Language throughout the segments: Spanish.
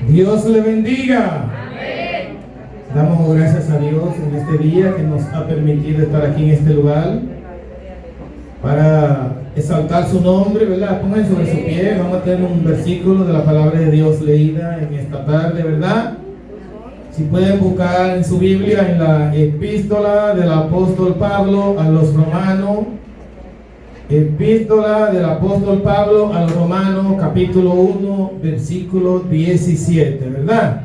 Dios le bendiga. Amén. Damos gracias a Dios en este día que nos ha permitido estar aquí en este lugar para exaltar su nombre, ¿verdad? Pongan sobre su pie. Vamos a tener un versículo de la palabra de Dios leída en esta tarde, ¿verdad? Si pueden buscar en su Biblia en la epístola del apóstol Pablo a los romanos, epístola del apóstol Pablo a los romanos, capítulo 1, versículo 17, ¿verdad?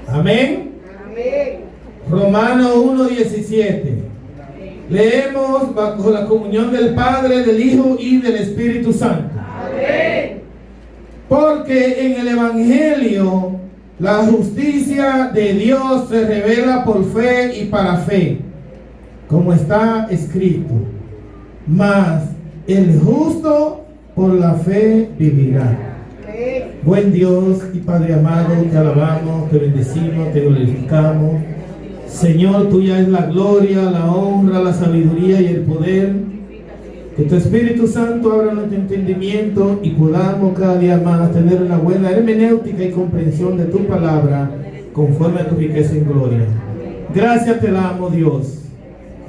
Amén. Amén. Romanos 1, 17. Leemos bajo la comunión del Padre, del Hijo y del Espíritu Santo. Amén. Porque en el Evangelio la justicia de Dios se revela por fe y para fe, como está escrito: mas el justo por la fe vivirá. Buen Dios y Padre amado, te alabamos, te bendecimos, te glorificamos. Señor, tuya es la gloria, la honra, la sabiduría y el poder. Que tu Espíritu Santo abra nuestro entendimiento y podamos cada día más tener una buena hermenéutica y comprensión de tu palabra conforme a tu riqueza en gloria. Gracias te damos, Dios.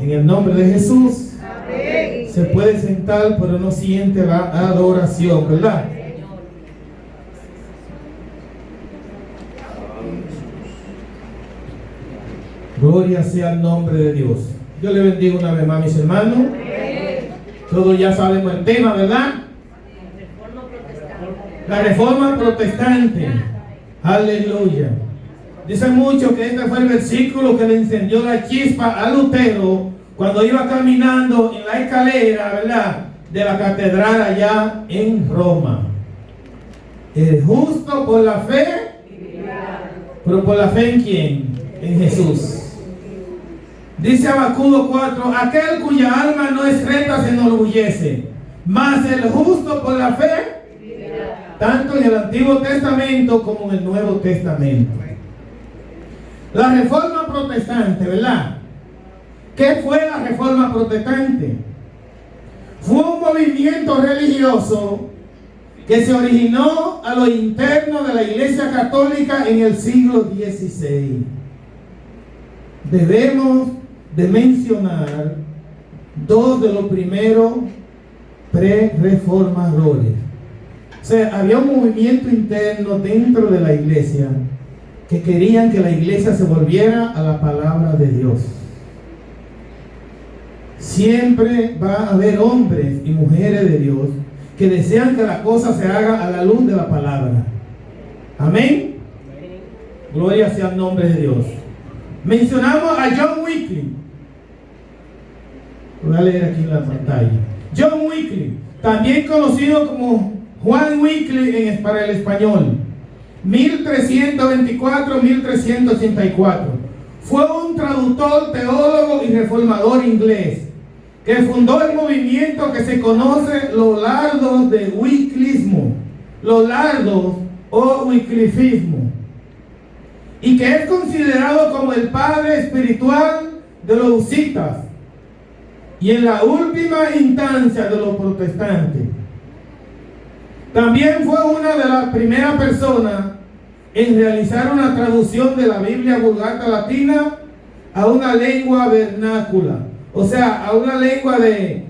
En el nombre de Jesús. Amén. Se puede sentar, pero no siente la adoración, ¿verdad? Gloria sea el nombre de Dios. Yo le bendigo una vez más, mis hermanos. Todos ya sabemos el tema, ¿verdad? La reforma protestante. Aleluya. Dicen mucho que este fue el versículo que le encendió la chispa a Lutero cuando iba caminando en la escalera, ¿verdad?, de la catedral allá en Roma. El justo por la fe, pero por la fe ¿en quién? En Jesús. Dice Habacuc 4: aquel cuya alma no es recta se enorgullece, mas el justo por la fe, tanto en el Antiguo Testamento como en el Nuevo Testamento. La reforma protestante, ¿verdad? ¿Qué fue la reforma protestante? Fue un movimiento religioso que se originó a lo interno de la Iglesia Católica en el siglo XVI. Debemos de mencionar dos de los primeros pre-reformadores. O sea, había un movimiento interno dentro de la iglesia que querían que la iglesia se volviera a la palabra de Dios. Siempre va a haber hombres y mujeres de Dios que desean que la cosa se haga a la luz de la palabra. Amén. Gloria sea el nombre de Dios. Mencionamos a John Wycliffe. Voy a leer aquí en la pantalla. John Wycliffe, también conocido como Juan Wycliffe para el español, 1324-1384. Fue un traductor, teólogo y reformador inglés que fundó el movimiento que se conoce los lardos de Wyclifismo, los lardos o Wyclifismo, y que es considerado como el padre espiritual de los husitas y en la última instancia de los protestantes. También fue una de las primeras personas en realizar una traducción de la Biblia Vulgata Latina a una lengua vernácula, o sea, a una lengua de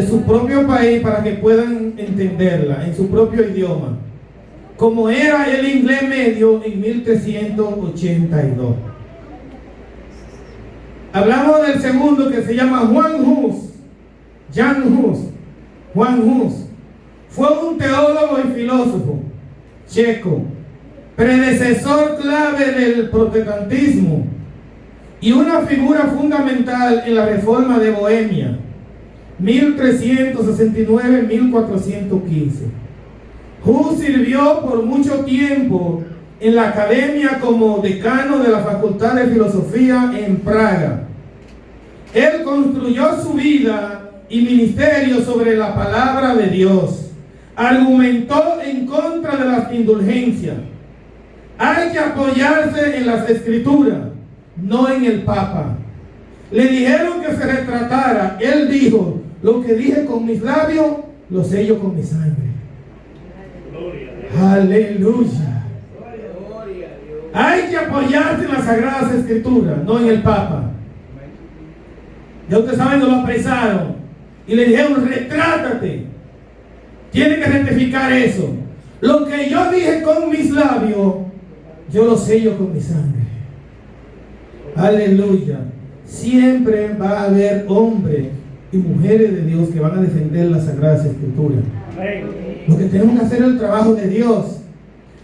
su propio país, para que puedan entenderla en su propio idioma, como era el inglés medio en 1382. Hablamos del segundo, que se llama Juan Hus. Juan Hus fue un teólogo y filósofo checo, predecesor clave del protestantismo y una figura fundamental en la reforma de Bohemia, 1369-1415. Hus sirvió por mucho tiempo en la academia como decano de la Facultad de Filosofía en Praga. Él construyó su vida y ministerio sobre la palabra de Dios. Argumentó en contra de las indulgencias. Hay que apoyarse en las Escrituras, no en el Papa. Le dijeron que se retratara. Él dijo: lo que dije con mis labios, lo sello con mi sangre. Aleluya. Hay que apoyarse en las Sagradas Escrituras, no en el Papa. Ya ustedes saben que lo apresaron y le dijeron: retrátate. Tiene que rectificar eso. Lo que yo dije con mis labios, yo lo sello con mi sangre. Aleluya. Siempre va a haber hombres y mujeres de Dios que van a defender las Sagradas Escrituras. Lo que tenemos que hacer es el trabajo de Dios.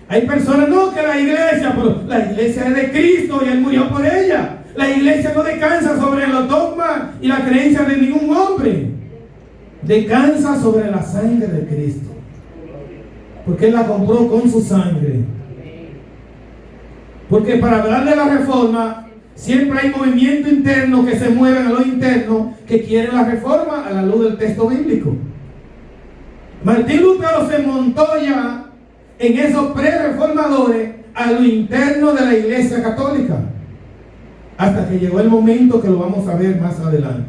Hay personas, no, que la iglesia, pero la iglesia es de Cristo y Él murió por ella. La iglesia no descansa sobre los dogmas y la creencia de ningún hombre. Descansa sobre la sangre de Cristo, porque Él la compró con su sangre. Porque para hablar de la reforma, siempre hay movimiento interno que se mueven a lo interno, que quieren la reforma a la luz del texto bíblico. Martín Lutero se montó ya en esos pre-reformadores a lo interno de la Iglesia Católica, hasta que llegó el momento que lo vamos a ver más adelante.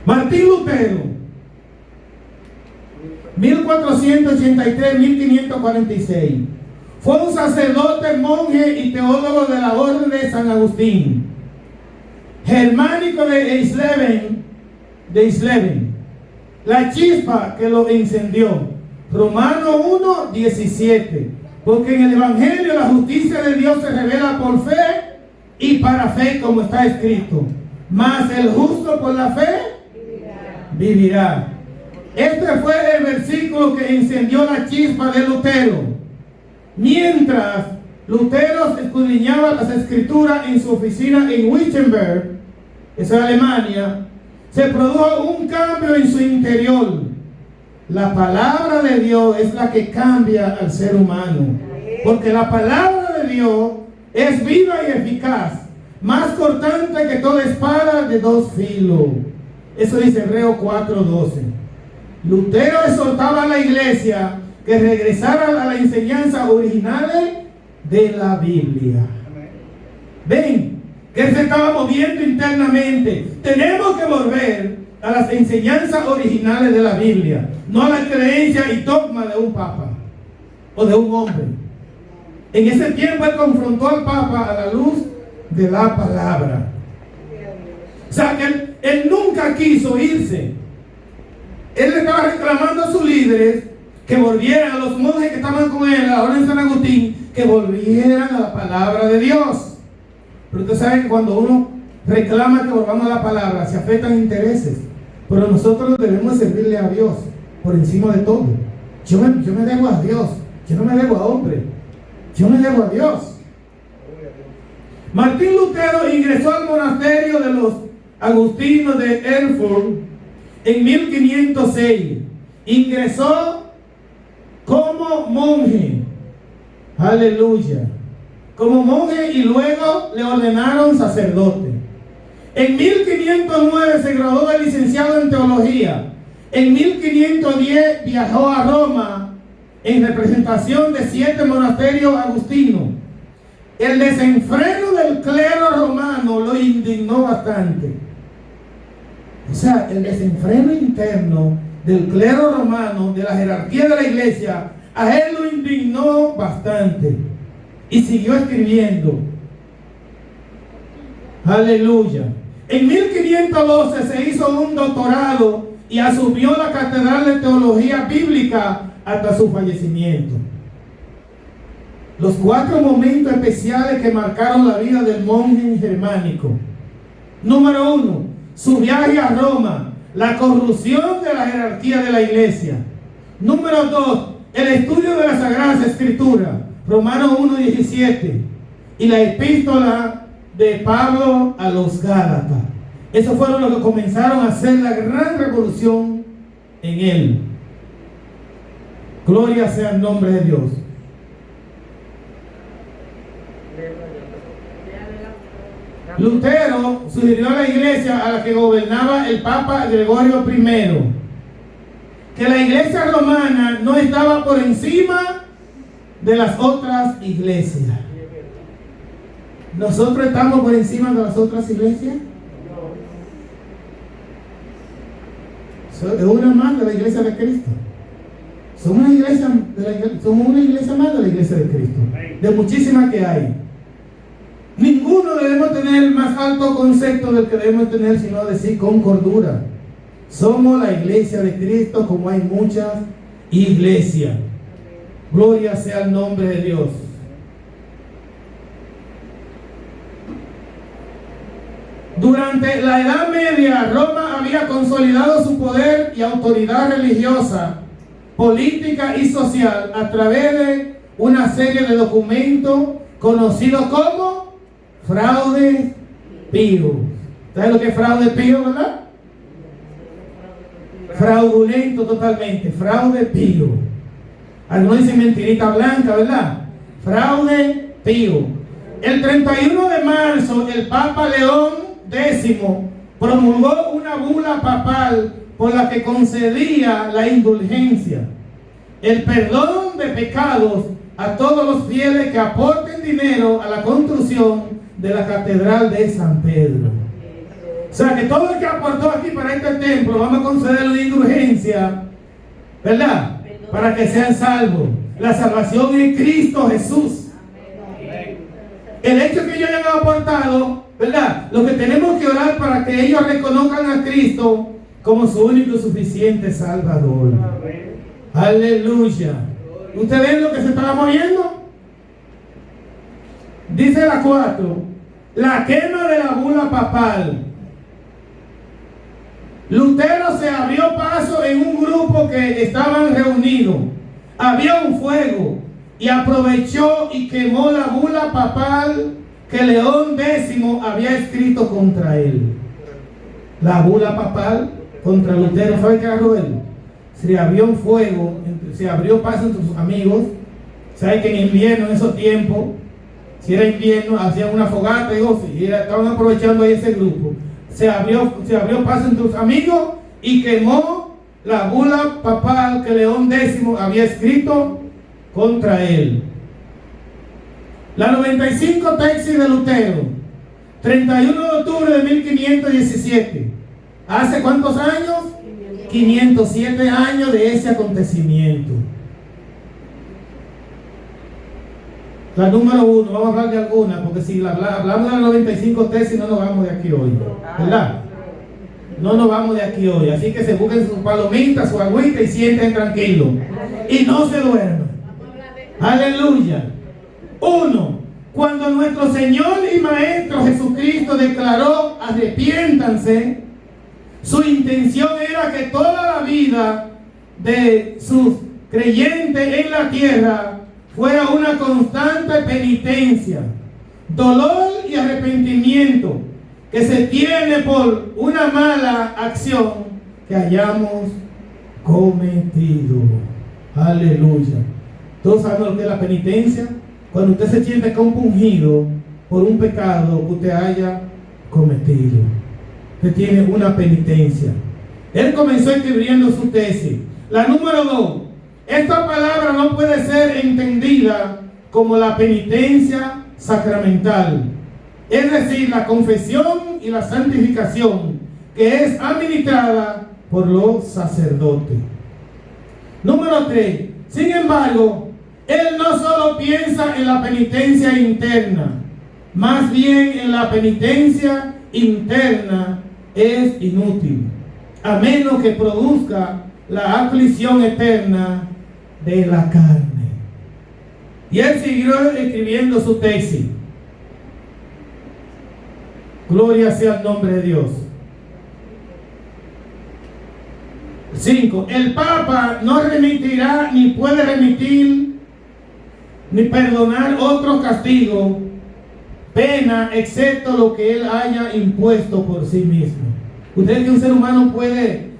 Martín Lutero, 1483-1546, fue un sacerdote, monje y teólogo de la Orden de San Agustín, germánico de Eisleben, la chispa que lo encendió. Romanos 1:17, porque en el Evangelio la justicia de Dios se revela por fe y para fe, como está escrito: mas el justo por la fe vivirá. Este fue el versículo que encendió la chispa de Lutero. Mientras Lutero escudriñaba las escrituras en su oficina en Wittenberg, esa es Alemania, se produjo un cambio en su interior. La palabra de Dios es la que cambia al ser humano, porque la palabra de Dios es viva y eficaz, más cortante que toda espada de dos filos. Eso dice Hebreos 4:12. Lutero exhortaba a la iglesia que regresara a la enseñanza original de la Biblia. Ven, que se estaba moviendo internamente. Tenemos que volver a las enseñanzas originales de la Biblia, no a la creencia y dogma de un papa o de un hombre. En ese tiempo él confrontó al papa a la luz de la palabra. O sea que él nunca quiso irse. Él le estaba reclamando a sus líderes que volvieran, a los monjes que estaban con él, a la orden de San Agustín, que volvieran a la palabra de Dios. Pero usted sabe que cuando uno reclama que volvamos a la palabra, se afectan intereses. Pero nosotros debemos servirle a Dios por encima de todo. Yo me debo a Dios, yo no me debo a hombre, yo me debo a Dios. Martín Lutero ingresó al monasterio de los agustinos de Erfurt en 1506. Ingresó como monje, aleluya, como monje, y luego le ordenaron sacerdote. En 1509 se graduó de licenciado en teología. En 1510 viajó a Roma en representación de 7 monasterios agustinos. El desenfreno del clero romano lo indignó bastante. O sea, el desenfreno interno del clero romano, de la jerarquía de la iglesia, a él lo indignó bastante. Y siguió escribiendo. Aleluya. En 1512 se hizo un doctorado y asumió la Catedral de Teología Bíblica hasta su fallecimiento. Los 4 momentos especiales que marcaron la vida del monje germánico. Número 1, su viaje a Roma, la corrupción de la jerarquía de la iglesia. Número 2, el estudio de las Sagradas Escrituras, Romanos 1:17, y la epístola de Pablo a los Gálatas. Esos fueron los que comenzaron a hacer la gran revolución en él. Gloria sea el nombre de Dios. Lutero sugirió a la iglesia a la que gobernaba el Papa Gregorio I que la iglesia romana no estaba por encima de las otras iglesias. ¿Nosotros estamos por encima de las otras iglesias? Es una más de la iglesia de Cristo. Somos una iglesia, somos una iglesia más de la iglesia de Cristo, de muchísimas que hay. Ninguno debemos tener el más alto concepto del que debemos tener, sino decir con cordura. Somos la iglesia de Cristo, como hay muchas iglesias. Gloria sea el nombre de Dios. Durante la Edad Media, Roma había consolidado su poder y autoridad religiosa, política y social a través de una serie de documentos conocidos como fraude pío. ¿Sabes lo que es fraude pío, verdad? Fraudulento totalmente, fraude pío. Algunos dicen mentirita blanca, ¿verdad? Fraude pío. El 31 de marzo, el Papa León X promulgó una bula papal por la que concedía la indulgencia, el perdón de pecados a todos los fieles que aporten dinero a la construcción de la Catedral de San Pedro. O sea que todo el que aportó aquí para este templo, vamos a concederle una indulgencia, ¿verdad? Para que sean salvos. La salvación en Cristo Jesús. El hecho que ellos hayan aportado, ¿verdad? Lo que tenemos que orar para que ellos reconozcan a Cristo como su único y suficiente Salvador. Aleluya. ¿Ustedes ven lo que se estaba moviendo? Dice la 4, la quema de la bula papal. Lutero se abrió paso en un grupo que estaban reunidos. Había un fuego y aprovechó y quemó la bula papal que León X había escrito contra él. La bula papal contra Lutero. ¿Sabe qué agarró él? Se abrió un fuego, se abrió paso entre sus amigos. ¿Sabe que en invierno, en esos tiempos, si era invierno, hacían una fogata y estaban aprovechando ahí ese grupo? Se abrió paso entre sus amigos y quemó la bula papal que León X había escrito contra él. La 95 Tesis de Lutero, 31 de octubre de 1517. ¿Hace cuántos años? 507 años de ese acontecimiento. La número 1, vamos a hablar de alguna, porque si hablamos de la 95 Tesis no nos vamos de aquí hoy, ¿verdad? No nos vamos de aquí hoy, así que se busquen sus palomitas, su agüita y sienten tranquilos. Y no se duerman. Aleluya. 1. Cuando nuestro Señor y Maestro Jesucristo declaró arrepiéntanse, su intención era que toda la vida de sus creyentes en la tierra fuera una constante penitencia, dolor y arrepentimiento que se tiene por una mala acción que hayamos cometido. Aleluya. ¿Todos saben lo que es la penitencia? Cuando usted se siente compungido por un pecado que usted haya cometido. Usted tiene una penitencia. Él comenzó escribiendo su tesis. La número 2. Esta palabra no puede ser entendida como la penitencia sacramental, es decir, la confesión y la santificación que es administrada por los sacerdotes. Número 3. Sin embargo, él no solo piensa en la penitencia interna, más bien en la penitencia interna es inútil, a menos que produzca la aflicción eterna de la carne. Y él siguió escribiendo su tesis. Gloria sea el nombre de Dios. 5. El Papa no remitirá ni puede remitir ni perdonar otros castigos, pena, excepto lo que él haya impuesto por sí mismo. ¿Usted cree que un ser humano puede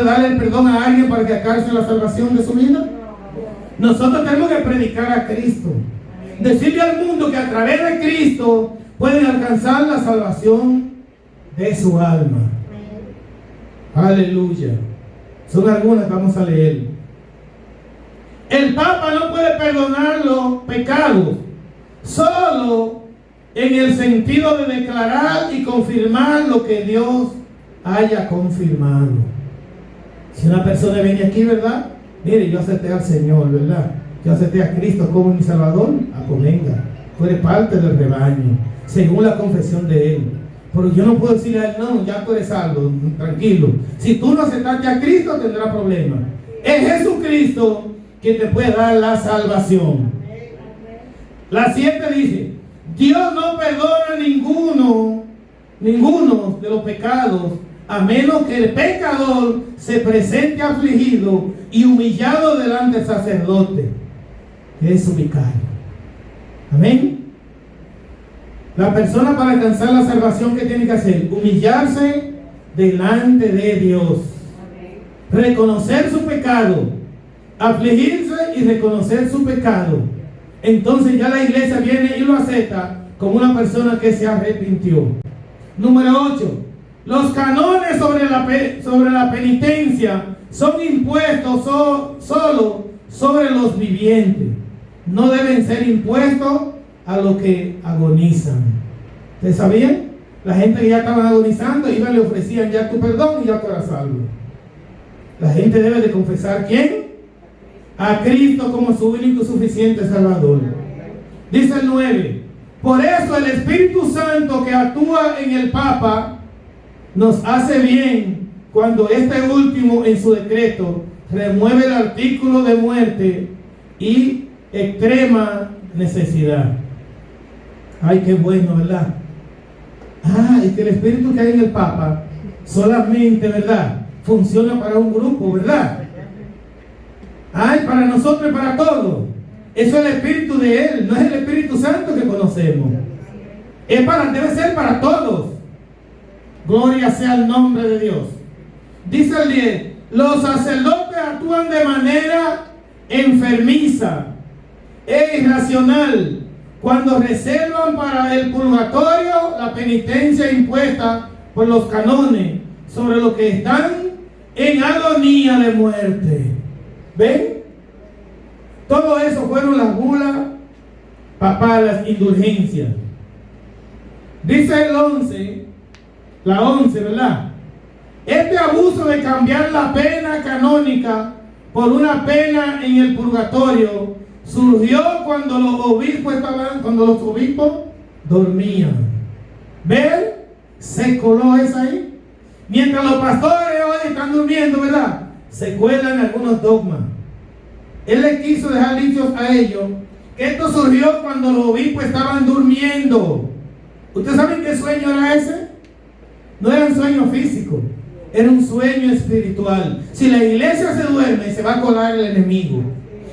darle el perdón a alguien para que alcance la salvación de su vida? Nosotros tenemos que predicar a Cristo, decirle al mundo que a través de Cristo pueden alcanzar la salvación de su alma. Aleluya. Son algunas que vamos a leer. El Papa no puede perdonar los pecados solo en el sentido de declarar y confirmar lo que Dios haya confirmado. Si una persona viene aquí, ¿verdad?, Mire, yo acepté al Señor, ¿verdad? Yo acepté a Cristo como mi Salvador. Ah, pues venga, tú eres parte del rebaño, según la confesión de Él. Pero yo no puedo decirle a Él, no, ya tú eres salvo, tranquilo. Si tú no aceptaste a Cristo, tendrás problemas. Es Jesucristo que te puede dar la salvación. La 7 dice, Dios no perdona ninguno de los pecados, a menos que el pecador se presente afligido y humillado delante del sacerdote, que es su vicario. Amén. La persona, para alcanzar la salvación, ¿qué tiene que hacer? Humillarse delante de Dios, reconocer su pecado, afligirse y reconocer su pecado. Entonces ya la iglesia viene y lo acepta como una persona que se arrepintió. Número 8. Los canones sobre la penitencia son impuestos solo sobre los vivientes. No deben ser impuestos a los que agonizan. ¿Ustedes sabían? La gente que ya estaban agonizando, iban y le ofrecían ya tu perdón y ya tú eras salvo. La gente debe de confesar ¿quién? A Cristo como su único y suficiente Salvador. Dice el 9. Por eso el Espíritu Santo que actúa en el Papa nos hace bien cuando este último en su decreto remueve el artículo de muerte y extrema necesidad. Ay, qué bueno, ¿verdad? Y que el Espíritu que hay en el Papa solamente, ¿verdad?, funciona para un grupo, ¿verdad? Para nosotros y para todos. Eso es el Espíritu de Él, no es el Espíritu Santo que conocemos. Debe ser para todos. Gloria sea el nombre de Dios. Dice el 10. Los sacerdotes actúan de manera enfermiza e irracional cuando reservan para el purgatorio la penitencia impuesta por los canones sobre los que están en agonía de muerte. ¿Ven? Todo eso fueron las bulas papales, las indulgencias. Dice el 11, la 11, ¿verdad? Este abuso de cambiar la pena canónica por una pena en el purgatorio surgió cuando los obispos dormían. ¿Ven? Se coló esa ahí. Mientras los pastores hoy están durmiendo, ¿verdad?, se cuelan algunos dogmas. Él les quiso dejar dichos a ellos que esto surgió cuando los obispos estaban durmiendo. ¿Ustedes saben qué sueño era ese? No era un sueño físico, era un sueño espiritual. Si la iglesia se duerme, se va a colar el enemigo.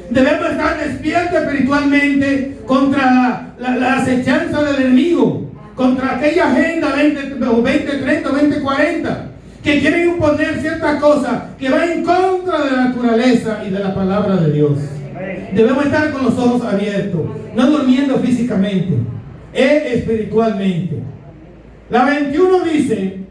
Debemos estar despiertos espiritualmente contra la acechanza del enemigo, contra aquella agenda 2030, 2040, que quieren imponer ciertas cosas que van en contra de la naturaleza y de la palabra de Dios. Debemos estar con los ojos abiertos, no durmiendo físicamente, espiritualmente. La 21 dice: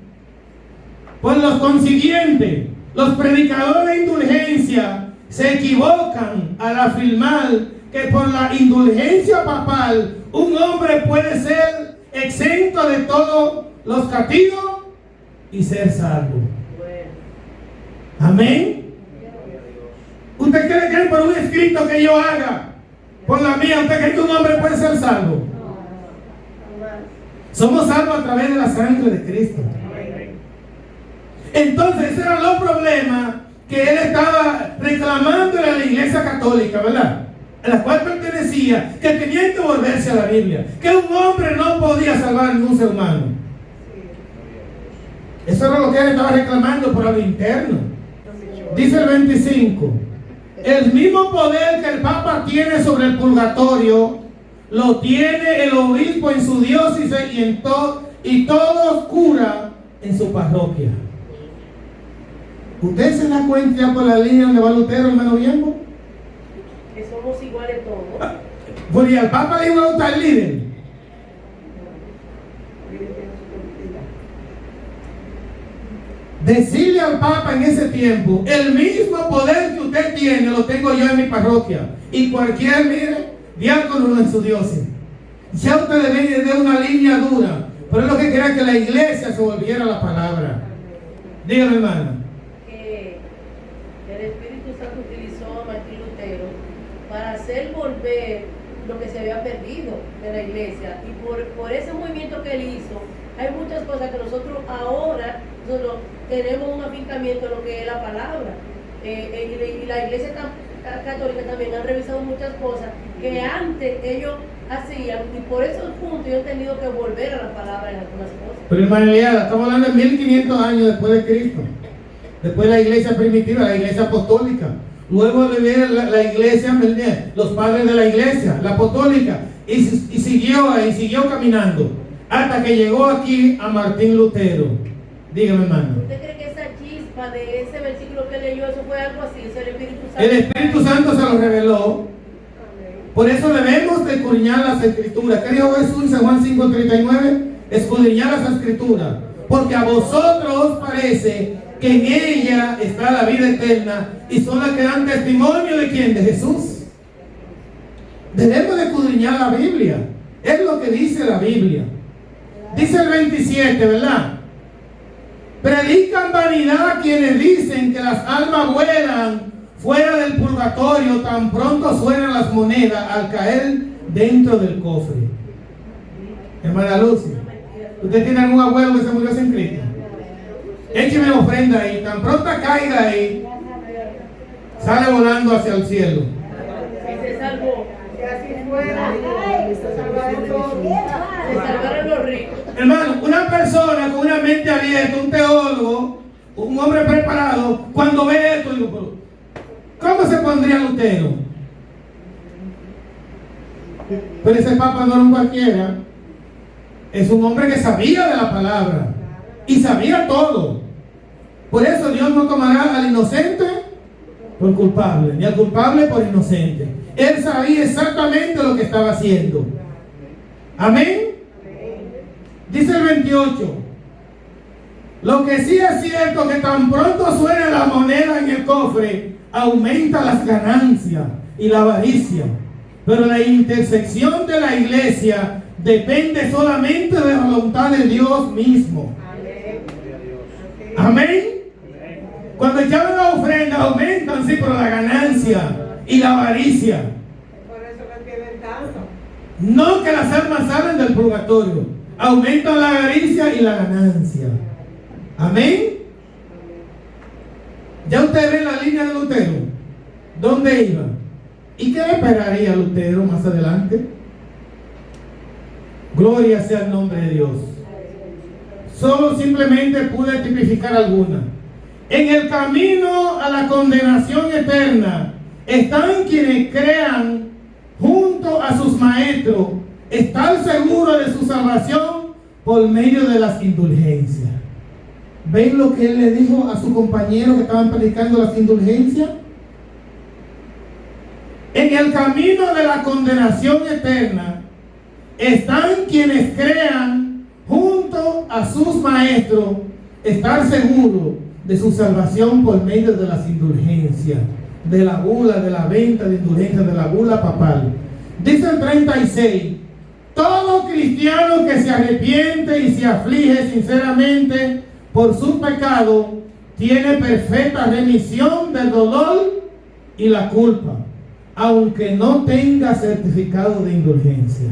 por lo consiguiente, los predicadores de indulgencia se equivocan al afirmar que por la indulgencia papal un hombre puede ser exento de todos los castigos y ser salvo. Amén. ¿Usted cree que por un escrito que yo haga, por la mía, usted cree que un hombre puede ser salvo? Somos salvos a través de la sangre de Cristo. Entonces, esos eran los problemas que él estaba reclamando a la iglesia católica, ¿verdad?, a la cual pertenecía, que tenían que volverse a la Biblia, que un hombre no podía salvar a ningún ser humano. Eso era lo que él estaba reclamando por algo interno. Dice el 25: el mismo poder que el Papa tiene sobre el purgatorio lo tiene el obispo en su diócesis y todos curas en su parroquia. ¿Usted se da cuenta ya por la línea donde va Lutero, hermano Bienbo? Que somos iguales todos. Porque al Papa le iba a gustar el líder. Decirle al Papa en ese tiempo: el mismo poder que usted tiene lo tengo yo en mi parroquia, y cualquier, mire, diácono en su diócesis. Ya usted debe de una línea dura, pero es lo que quería, que la iglesia se volviera a la palabra. Dígame, hermana. Que el Espíritu Santo utilizó hacer volver lo que se había perdido de la iglesia. Y por ese movimiento que él hizo, hay muchas cosas que nosotros ahora tenemos un afincamiento en lo que es la palabra. Y la iglesia católica también han revisado muchas cosas que antes ellos hacían, y por esos puntos ellos han tenido que volver a la palabra en algunas cosas. Pero hermana Eliada, estamos hablando de 1500 años después de Cristo, después de la iglesia primitiva, la iglesia apostólica. Luego de ver la iglesia, los padres de la iglesia, la apostólica, y siguió caminando hasta que llegó aquí a Martín Lutero. Dígame, hermano. ¿Usted cree que esa chispa de ese versículo que leyó, eso fue algo así? ¿Es el Espíritu Santo? El Espíritu Santo se lo reveló. Por eso debemos de escudriñar las Escrituras. ¿Qué dijo Jesús en San Juan 5:39? Escudriñar las Escrituras, porque a vosotros parece que en ella está la vida eterna, y son las que dan testimonio de quién, de Jesús. Debemos de escudriñar la Biblia. Es lo que dice la Biblia. Dice el 27, ¿verdad? Predican vanidad quienes dicen que las almas vuelan fuera del purgatorio tan pronto suenan las monedas al caer dentro del cofre. Hermana Lucy, ¿usted tiene algún abuelo que se murió sin Cristo? Écheme ofrenda ahí, tan pronto caiga ahí, sale volando hacia el cielo. Se salvó. Si así fuera, Se salvaron los ricos. Hermano, una persona con una mente abierta, un teólogo, un hombre preparado, cuando ve esto, digo, ¿cómo se pondría Lutero? Pero ese papa no era un cualquiera. Es un hombre que sabía de la palabra y sabía todo. Por eso Dios no tomará al inocente por culpable, ni al culpable por inocente. Él sabía exactamente lo que estaba haciendo. Amén. Dice el 28. Lo que sí es cierto, que tan pronto suena la moneda en el cofre, aumenta las ganancias y la avaricia. Pero la intersección de la iglesia depende solamente de la voluntad de Dios mismo. Amén. Cuando echaban la ofrenda, aumentan, sí, pero la ganancia y la avaricia. por eso que tienen tanto. No que las almas salen del purgatorio, aumentan la avaricia y la ganancia. Amén. Ya usted ve la línea de Lutero. ¿Dónde iba? ¿Y qué le esperaría Lutero más adelante? Gloria sea el nombre de Dios. Solo simplemente pude tipificar alguna. En el camino a la condenación eterna están quienes crean junto a sus maestros, estar seguros de su salvación por medio de las indulgencias. ¿Ven lo que él le dijo a su compañero que estaban predicando las indulgencias? En el camino de la condenación eterna están quienes crean junto a sus maestros, estar seguros de su salvación por medio de las indulgencias, de la bula, de la venta de indulgencias, de la bula papal. Dice el 36, todo cristiano que se arrepiente y se aflige sinceramente por su pecado, tiene perfecta remisión del dolor y la culpa, aunque no tenga certificado de indulgencia.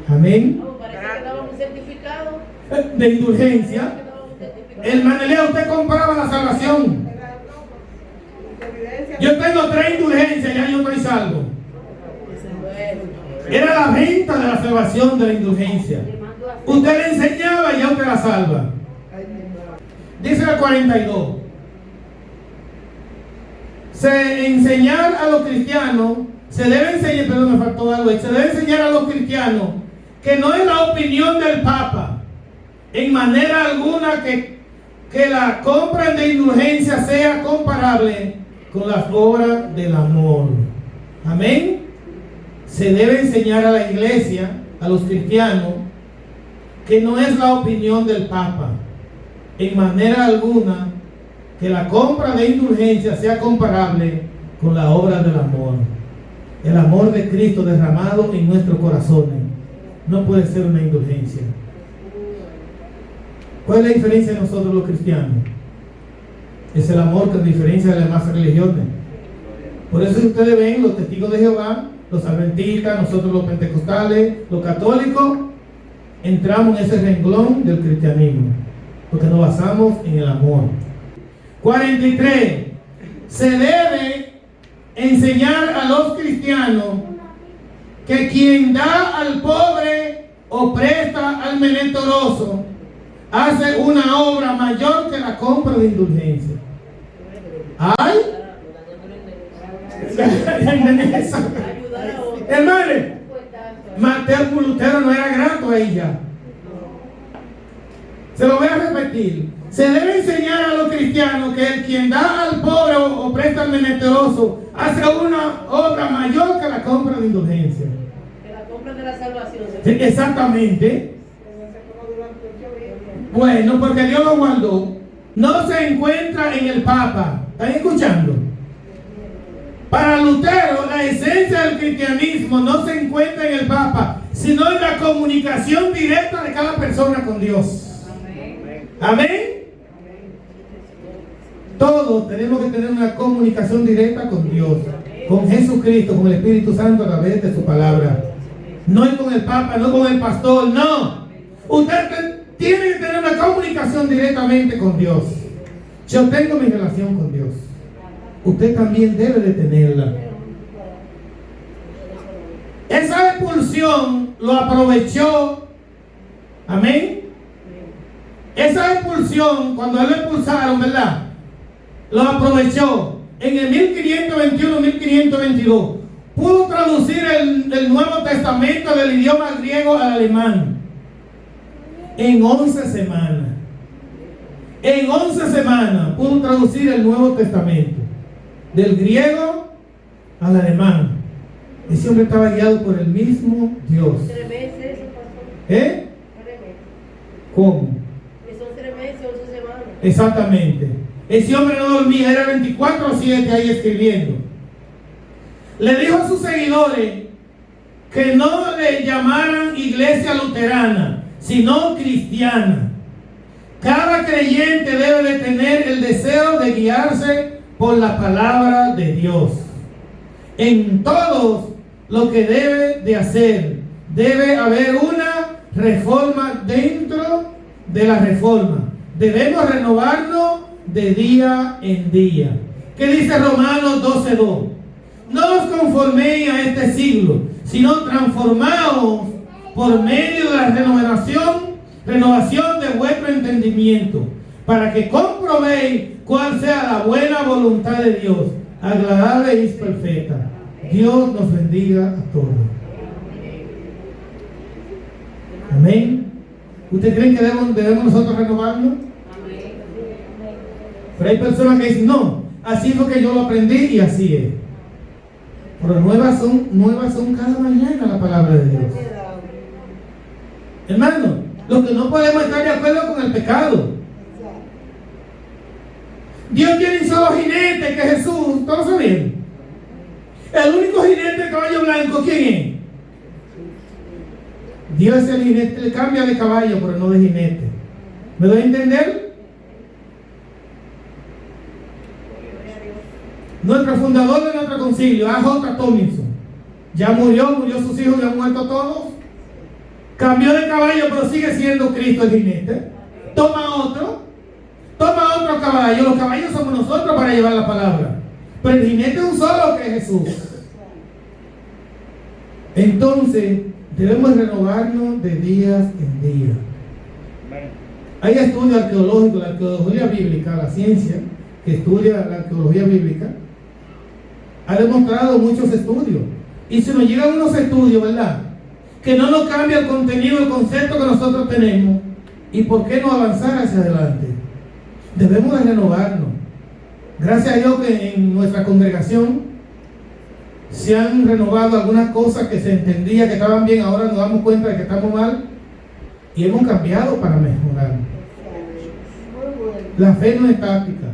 Amén. Parece que estábamos certificados. De indulgencia. Hermano Elías, usted compraba la salvación. Yo tengo 3 indulgencias, ya yo estoy salvo. Era la venta de la salvación de la indulgencia. Usted le enseñaba y ya usted la salva. Dice el 42. Enseñar a los cristianos, se debe enseñar, perdón, me faltó algo ahí, se debe enseñar a los cristianos que no es la opinión del Papa, en manera alguna que la compra de indulgencia sea comparable con las obras del amor. Amén. Se debe enseñar a la iglesia, a los cristianos, que no es la opinión del Papa, en manera alguna que la compra de indulgencia sea comparable con la obra del amor. El amor de Cristo derramado en nuestros corazones no puede ser una indulgencia. ¿Cuál es la diferencia de nosotros los cristianos? Es el amor que nos diferencia de las demás religiones. Por eso ustedes ven los testigos de Jehová, los adventistas, nosotros los pentecostales, los católicos, entramos en ese renglón del cristianismo, porque nos basamos en el amor. 43. Se debe enseñar a los cristianos que quien da al pobre o presta al menesteroso hace una obra mayor que la compra de indulgencia. ¡Ay! Hermano, Mateo Lutero no era grato a ella. Se lo voy a repetir. Se debe enseñar a los cristianos que el quien da al pobre o presta al menesteroso hace una obra mayor que la compra de indulgencia. Que la compra de la salvación. Sí, exactamente. Bueno, porque Dios lo guardó. No se encuentra en el Papa. ¿Están escuchando? Para Lutero, la esencia del cristianismo no se encuentra en el Papa, sino en la comunicación directa de cada persona con Dios. Amén. Todos tenemos que tener una comunicación directa con Dios, con Jesucristo, con el Espíritu Santo a través de su palabra. No es con el Papa, no con el pastor, no. Usted tiene que tener una comunicación directamente con Dios. Yo tengo mi relación con Dios. Usted también debe de tenerla. Esa expulsión lo aprovechó. Amén. Esa expulsión, cuando lo expulsaron, ¿verdad? Lo aprovechó. En el 1521-1522 pudo traducir el Nuevo Testamento del idioma griego al alemán en 11 semanas. En 11 semanas pudo traducir el Nuevo Testamento del griego al alemán. Ese hombre estaba guiado por el mismo Dios. 3 meses, pastor. 3 meses. ¿Cómo? Que son 3 meses, 11 semanas. Exactamente. Ese hombre no dormía, era 24/7 ahí escribiendo. Le dijo a sus seguidores que no le llamaran iglesia luterana, sino cristiana. Cada creyente debe de tener el deseo de guiarse por la palabra de Dios. En todo lo que debe de hacer, debe haber una reforma dentro de la reforma. Debemos renovarnos de día en día. ¿Qué dice Romanos 12:2? No os conforméis a este siglo, sino transformaos por medio de la renovación de vuestro entendimiento, para que comprobéis cuál sea la buena voluntad de Dios, agradable y perfecta. Dios nos bendiga a todos. Amén. ¿Ustedes creen que debemos nosotros renovarnos? Pero hay personas que dicen, no, así es lo que yo lo aprendí y así es. Pero nuevas son cada mañana la palabra de Dios. Hermano, lo que no podemos estar de acuerdo con el pecado. Dios tiene un solo jinete, que es Jesús. ¿Todos saben? El único jinete de caballo blanco, ¿quién es? Dios es el jinete, le cambia de caballo, pero no de jinete. ¿Me doy a entender? Nuestro fundador de nuestro concilio, A.J. Tomlinson, ya murió sus hijos, ya han muerto todos. Cambió de caballo, pero sigue siendo Cristo el jinete. Toma otro caballo. Los caballos somos nosotros para llevar la palabra, pero el jinete es un solo, que es Jesús. Entonces debemos renovarnos de días en día. Hay estudios arqueológicos, la arqueología bíblica, la ciencia que estudia la arqueología bíblica ha demostrado muchos estudios, y si nos llegan unos estudios, ¿verdad?, que no nos cambia el contenido, el concepto que nosotros tenemos, ¿y por qué no avanzar hacia adelante? Debemos de renovarnos. Gracias a Dios que en nuestra congregación se han renovado algunas cosas que se entendía que estaban bien, ahora nos damos cuenta de que estamos mal y hemos cambiado para mejorar. La fe no es estática.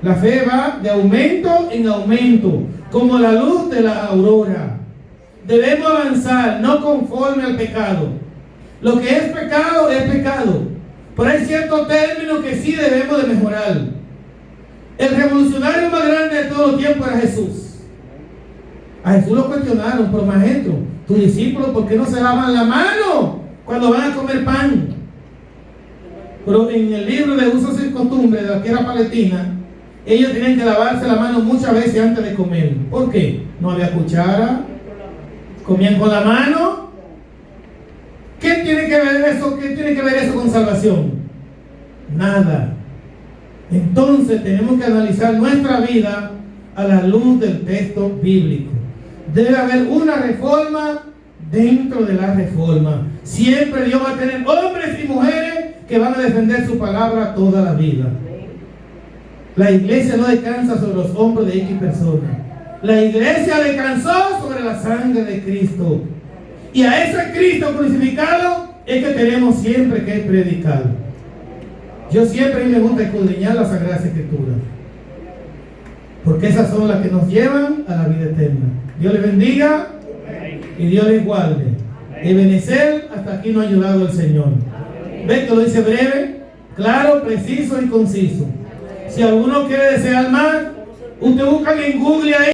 La fe va de aumento en aumento, como la luz de la aurora. Debemos avanzar, no conforme al pecado. Lo que es pecado, pero hay ciertos términos que sí debemos de mejorar. El revolucionario más grande de todo el tiempo era Jesús. A Jesús lo cuestionaron, pero maestro, tus discípulos, ¿por qué no se lavan la mano cuando van a comer pan? Pero en el libro de usos y costumbres de la tierra palestina, ellos tenían que lavarse la mano muchas veces antes de comer. ¿Por qué? No había cuchara, comían con la mano. ¿Qué tiene que ver eso? ¿Qué tiene que ver eso con salvación? Nada. Entonces tenemos que analizar nuestra vida a la luz del texto bíblico. Debe haber una reforma dentro de la reforma. Siempre Dios va a tener hombres y mujeres que van a defender su palabra toda la vida. La iglesia no descansa sobre los hombros de X personas. La iglesia descansó sobre la sangre de Cristo. Y a ese Cristo crucificado es que tenemos siempre que predicar. Yo siempre a mí me gusta escudriñar las Sagradas Escrituras, porque esas son las que nos llevan a la vida eterna. Dios les bendiga y Dios les guarde. Ebenecer, hasta aquí nos ha ayudado el Señor. Ven que lo dice breve, claro, preciso y conciso. Si alguno quiere desear más, usted busca en Google ahí.